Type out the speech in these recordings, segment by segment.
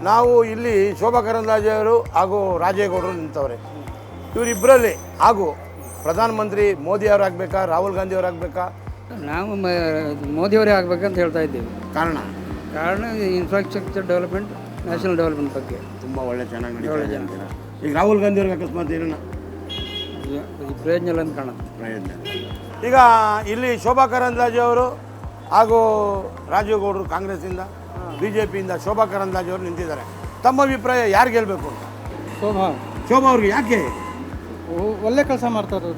ನಾವು ಇಲ್ಲಿ ಶೋಭಾ ಕರಂದ್ಲಾಜೆ ಅವರು ಹಾಗೂ ರಾಜೇಗೌಡರು ನಿಂತವ್ರೆ. ಇವರಿಬ್ಬರಲ್ಲಿ ಹಾಗೂ ಪ್ರಧಾನಮಂತ್ರಿ ಮೋದಿ ಅವರು ಆಗಬೇಕಾ, ರಾಹುಲ್ ಗಾಂಧಿ ಅವರು ಆಗಬೇಕಾ? ನಾವು ಮೋದಿಯವರೇ ಆಗಬೇಕಂತ ಹೇಳ್ತಾ ಇದ್ದೀವಿ. ಕಾರಣ ಇನ್ಫ್ರಾಸ್ಟ್ರಕ್ಚರ್ ಡೆವಲಪ್ಮೆಂಟ್, ನ್ಯಾಷನಲ್ ಡೆವಲಪ್ಮೆಂಟ್ ಬಗ್ಗೆ ತುಂಬ ಚೆನ್ನಾಗಿ ನಡೀತಾ. ಈಗ ರಾಹುಲ್ ಗಾಂಧಿ ಅವ್ರಿಗೆ ಅಕಸ್ಮಾತ್ ಏನನ್ನ ಪ್ರಯೋಜನ ಇಲ್ಲ ಅಂತ ಕಾಣುತ್ತೆ. ಪ್ರಯೋಜನ. ಈಗ ಇಲ್ಲಿ ಶೋಭಾ ಕರಂದ್ಲಾಜೆ ಅವರು ಹಾಗೂ ರಾಜೇಗೌಡರು ಕಾಂಗ್ರೆಸ್ಸಿಂದ, BJPಯಿಂದ ಶೋಭಾ ಕರಂದ್ಲಾಜೆ ಅವರು ನಿಂತಿದ್ದಾರೆ. ತಮ್ಮ ಅಭಿಪ್ರಾಯ ಯಾರು ಗೆಲ್ಲಬೇಕು ಅಂತ? ಶೋಭಾ ಅವ್ರಿಗೆ ಯಾಕೆ? ಒಳ್ಳೆ ಕೆಲಸ ಮಾಡ್ತಾರೆ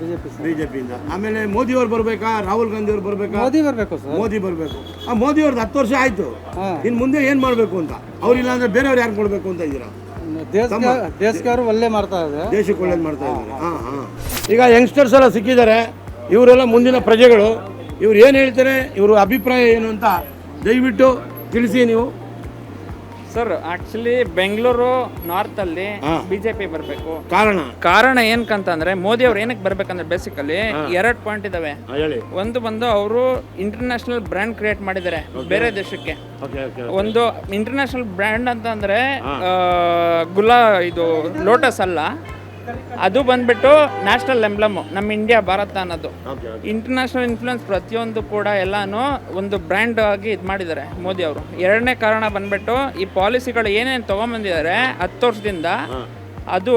BJPಯಿಂದ. ಆಮೇಲೆ ಮೋದಿ ಅವ್ರು ಬರಬೇಕಾ, ರಾಹುಲ್ ಗಾಂಧಿ ಅವ್ರು ಬರಬೇಕಾ? ಮೋದಿ ಬರಬೇಕು ಸರ್. ಮೋದಿ ಬರಬೇಕು. ಆ ಮೋದಿ ಅವ್ರದ್ದು 10 ವರ್ಷ ಆಯಿತು, ಇನ್ನು ಮುಂದೆ ಏನು ಮಾಡಬೇಕು ಅಂತ? ಅವ್ರಿಲ್ಲ ಅಂದರೆ ಬೇರೆಯವ್ರು ಯಾರು ಕೊಡಬೇಕು ಅಂತ ಇದ್ದೀರಾ? ದೇಶಕ್ಕೆ ಅವರು ಒಳ್ಳೆ ಮಾಡ್ತಾ ಇದ್ದಾರೆ, ದೇಶಕ್ಕೆ ಒಳ್ಳೇದು ಮಾಡ್ತಾ ಇದ್ದಾರೆ. ಈಗ ಯಂಗ್ಸ್ಟರ್ಸ್ ಎಲ್ಲ ಸಿಕ್ಕಿದ್ದಾರೆ, ಇವರೆಲ್ಲ ಮುಂದಿನ ಪ್ರಜೆಗಳು. ಇವ್ರು ಏನು ಹೇಳ್ತಾರೆ, ಇವರು ಅಭಿಪ್ರಾಯ ಏನು ಅಂತ ದಯವಿಟ್ಟು ತಿಳಿಸಿ ನೀವು. ಸರ್, ಆಕ್ಚುಲಿ ಬೆಂಗಳೂರು ನಾರ್ತ್ ಅಲ್ಲಿ ಬಿಜೆಪಿ ಬರಬೇಕು. ಕಾರಣ ಏನಕ್ಕಂತಂದ್ರೆ ಮೋದಿ ಅವ್ರು ಏನಕ್ಕೆ ಬರ್ಬೇಕಂದ್ರೆ ಬೇಸಿಕಲಿ 2 ಪಾಯಿಂಟ್ ಇದಾವೆ. ಒಂದು ಬಂದು ಅವರು ಇಂಟರ್ನ್ಯಾಷನಲ್ ಬ್ರ್ಯಾಂಡ್ ಕ್ರಿಯೇಟ್ ಮಾಡಿದ್ದಾರೆ ಬೇರೆ ದೇಶಕ್ಕೆ. ಒಂದು ಇಂಟರ್ನ್ಯಾಷನಲ್ ಬ್ರ್ಯಾಂಡ್ ಅಂತಂದ್ರೆ ಇದು ಲೋಟಸ್ ಅಲ್ಲ, ಅದು ಬಂದ್ಬಿಟ್ಟು ನ್ಯಾಷನಲ್ ಎಂಬ್ಲಮ್ ನಮ್ಮ ಇಂಡಿಯಾ ಭಾರತ ಅನ್ನೋದು. ಇಂಟರ್ನ್ಯಾಷನಲ್ ಇನ್ಫ್ಲೂಯೆನ್ಸ್ ಪ್ರತಿಯೊಂದು ಕೂಡ ಎಲ್ಲಾನು ಒಂದು ಬ್ರ್ಯಾಂಡ್ ಆಗಿ ಇದು ಮಾಡಿದ್ದಾರೆ ಮೋದಿ ಅವರು. 2ನೇ ಕಾರಣ ಬಂದ್ಬಿಟ್ಟು ಈ ಪಾಲಿಸಿಗಳು ಏನೇನು ತೊಗೊಂಬಂದಿದ್ದಾರೆ 10 ವರ್ಷದಿಂದ ಅದು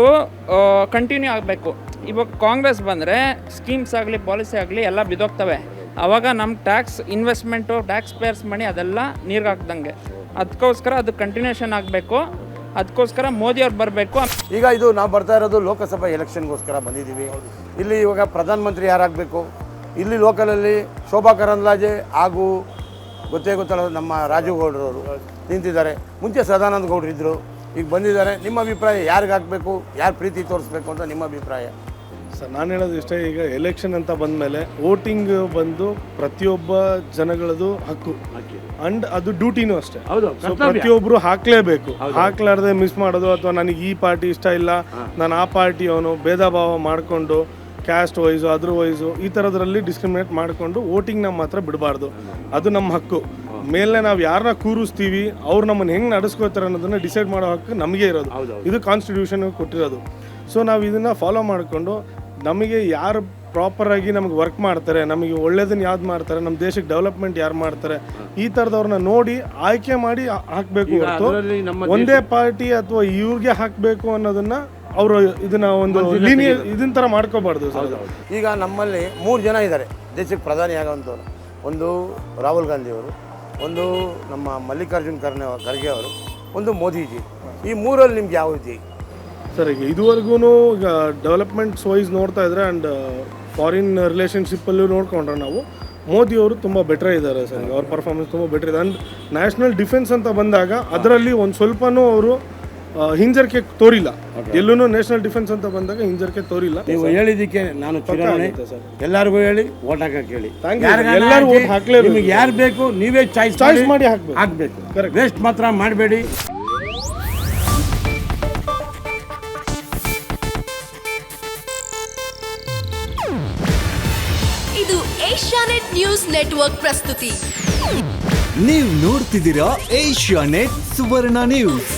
ಕಂಟಿನ್ಯೂ ಆಗಬೇಕು. ಇವಾಗ ಕಾಂಗ್ರೆಸ್ ಬಂದರೆ ಸ್ಕೀಮ್ಸ್ ಆಗಲಿ ಪಾಲಿಸಿ ಆಗಲಿ ಎಲ್ಲ ಬಿದ್ದೋಗ್ತವೆ. ಆವಾಗ ನಮ್ಮ ಟ್ಯಾಕ್ಸ್ ಇನ್ವೆಸ್ಟ್ಮೆಂಟು, ಟ್ಯಾಕ್ಸ್ ಪೇಯರ್ಸ್ ಮನಿ ಅದೆಲ್ಲ ನೀರಿಗೆ ಹಾಕ್ದಂಗೆ. ಅದಕ್ಕೋಸ್ಕರ ಅದು ಕಂಟಿನ್ಯೂಷನ್ ಆಗಬೇಕು. ಅದಕ್ಕೋಸ್ಕರ ಮೋದಿ ಅವ್ರು ಬರಬೇಕು. ಈಗ ಇದು ನಾವು ಬರ್ತಾ ಇರೋದು ಲೋಕಸಭಾ ಎಲೆಕ್ಷನ್ಗೋಸ್ಕರ ಬಂದಿದ್ದೀವಿ. ಇಲ್ಲಿ ಇವಾಗ ಪ್ರಧಾನಮಂತ್ರಿ ಯಾರಾಗಬೇಕು? ಇಲ್ಲಿ ಲೋಕಲಲ್ಲಿ ಶೋಭಾ ಕರಂದ್ಲಾಜೆ ಹಾಗೂ ಗೊತ್ತಲ್ಲ ನಮ್ಮ ರಾಜೇಗೌಡರವರು ನಿಂತಿದ್ದಾರೆ. ಮುಂಚೆ ಸದಾನಂದ ಗೌಡರು ಇದ್ದರು, ಈಗ ಬಂದಿದ್ದಾರೆ. ನಿಮ್ಮ ಅಭಿಪ್ರಾಯ ಯಾರಿಗೆ ಹಾಕಬೇಕು, ಯಾರು ಪ್ರೀತಿ ತೋರಿಸ್ಬೇಕು ಅಂತ ನಿಮ್ಮ ಅಭಿಪ್ರಾಯ? ಸರ್, ನಾನು ಹೇಳೋದು ಇಷ್ಟೇ. ಈಗ ಎಲೆಕ್ಷನ್ ಅಂತ ಬಂದಮೇಲೆ ವೋಟಿಂಗ್ ಬಂದು ಪ್ರತಿಯೊಬ್ಬ ಜನಗಳದು ಹಕ್ಕು ಅಂಡ್ ಅದು ಡ್ಯೂಟಿನೂ ಅಷ್ಟೇ. ಪ್ರತಿಯೊಬ್ಬರು ಹಾಕ್ಲೇಬೇಕು. ಹಾಕ್ಲಾರ್ದೆ ಮಿಸ್ ಮಾಡೋದು ಅಥವಾ ನನಗೆ ಈ ಪಾರ್ಟಿ ಇಷ್ಟ ಇಲ್ಲ, ನಾನು ಆ ಪಾರ್ಟಿ ಅವನು ಭೇದ ಭಾವ ಮಾಡಿಕೊಂಡು ಕ್ಯಾಸ್ಟ್ ವೈಸು ಅದ್ರ ವೈಸು ಈ ಥರದ್ರಲ್ಲಿ ಡಿಸ್ಕ್ರಿಮಿನೇಟ್ ಮಾಡಿಕೊಂಡು ವೋಟಿಂಗ್ನ ಮಾತ್ರ ಬಿಡಬಾರ್ದು. ಅದು ನಮ್ಮ ಹಕ್ಕು. ಮೇಲೆ ನಾವು ಯಾರನ್ನ ಕೂರಿಸ್ತೀವಿ, ಅವ್ರು ನಮ್ಮನ್ನು ಹೆಂಗೆ ನಡೆಸ್ಕೋತಾರೆ ಅನ್ನೋದನ್ನ ಡಿಸೈಡ್ ಮಾಡೋ ಹಕ್ಕು ನಮಗೆ ಇರೋದು. ಇದು ಕಾನ್ಸ್ಟಿಟ್ಯೂಷನ್ ಕೊಟ್ಟಿರೋದು. ಸೊ ನಾವು ಇದನ್ನು ಫಾಲೋ ಮಾಡಿಕೊಂಡು ನಮಗೆ ಯಾರು ಪ್ರಾಪರಾಗಿ ನಮಗೆ ವರ್ಕ್ ಮಾಡ್ತಾರೆ, ನಮಗೆ ಒಳ್ಳೇದನ್ನ ಯಾವ್ದು ಮಾಡ್ತಾರೆ, ನಮ್ಮ ದೇಶಕ್ಕೆ ಡೆವಲಪ್ಮೆಂಟ್ ಯಾರು ಮಾಡ್ತಾರೆ, ಈ ಥರದವ್ರನ್ನ ನೋಡಿ ಆಯ್ಕೆ ಮಾಡಿ ಹಾಕಬೇಕು ಹೊರತು ಒಂದೇ ಪಾರ್ಟಿ ಅಥವಾ ಇವ್ರಿಗೆ ಹಾಕಬೇಕು ಅನ್ನೋದನ್ನ ಅವರು ಇದನ್ನ ಒಂದು ಇದನ್ನ ಥರ ಮಾಡ್ಕೋಬಾರ್ದು. ಈಗ ನಮ್ಮಲ್ಲಿ 3 ಜನ ಇದ್ದಾರೆ ದೇಶಕ್ಕೆ ಪ್ರಧಾನಿ ಆಗೋವಂಥವ್ರು. ಒಂದು ರಾಹುಲ್ ಗಾಂಧಿ ಅವರು, ಒಂದು ನಮ್ಮ ಮಲ್ಲಿಕಾರ್ಜುನ್ ಖರ್ಗೆ ಅವರು, ಒಂದು ಮೋದಿಜಿ. ಈ 3ರಲ್ಲಿ ನಿಮ್ಗೆ ಯಾವ ರೀತಿ? ಸರ್, ಈಗ ಇದುವರೆಗೂ ಈಗ ಡೆವಲಪ್ಮೆಂಟ್ಸ್ ವೈಸ್ ನೋಡ್ತಾ ಇದ್ರೆ ಆ್ಯಂಡ್ ಫಾರಿನ್ ರಿಲೇಷನ್ಶಿಪ್ಪಲ್ಲೂ ನೋಡ್ಕೊಂಡ್ರೆ ನಾವು ಮೋದಿಯವರು ತುಂಬ ಬೆಟರ್ ಇದ್ದಾರೆ ಸರ್. ಅವ್ರ ಪರ್ಫಾರ್ಮೆನ್ಸ್ ತುಂಬ ಬೆಟರ್ ಇದೆ. ಆ್ಯಂಡ್ ನ್ಯಾಷನಲ್ ಡಿಫೆನ್ಸ್ ಅಂತ ಬಂದಾಗ ಅದರಲ್ಲಿ ಒಂದು ಸ್ವಲ್ಪನೂ ಅವರು ಹಿಂಜರಿಕೆ ತೋರಿಲ್ಲ. ಎಲ್ಲೂ ನ್ಯಾಷನಲ್ ಡಿಫೆನ್ಸ್ ಅಂತ ಬಂದಾಗ ಹಿಂಜರಿಕೆ ತೋರಿಲ್ಲ. ನೀವು ಹೇಳಿದ್ದಕ್ಕೆ ನಾನು ಎಲ್ಲರಿಗೂ ಹೇಳಿ ಓಟ್ ಹಾಕಕ್ಕೆ ಹೇಳಿ. ಎಲ್ಲರೂ ಓಟ್ ಹಾಕ್ಲೇಬೇಕು. ನಿಮಗೆ ಯಾರು ಬೇಕು ನೀವೇ ಚಾಯ್ಸ್ ಮಾಡಿ ಹಾಕಬೇಕು. ವೇಸ್ಟ್ ಮಾತ್ರ ಮಾಡಬೇಡಿ. ಇದು ಏಷ್ಯಾನೆಟ್ ನ್ಯೂಸ್ ನೆಟ್ವರ್ಕ್ ಪ್ರಸ್ತುತಿ. ನೀವು ನೋಡ್ತಿದ್ದೀರಾ ಏಷ್ಯಾನೆಟ್ ಸುವರ್ಣ ನ್ಯೂಸ್.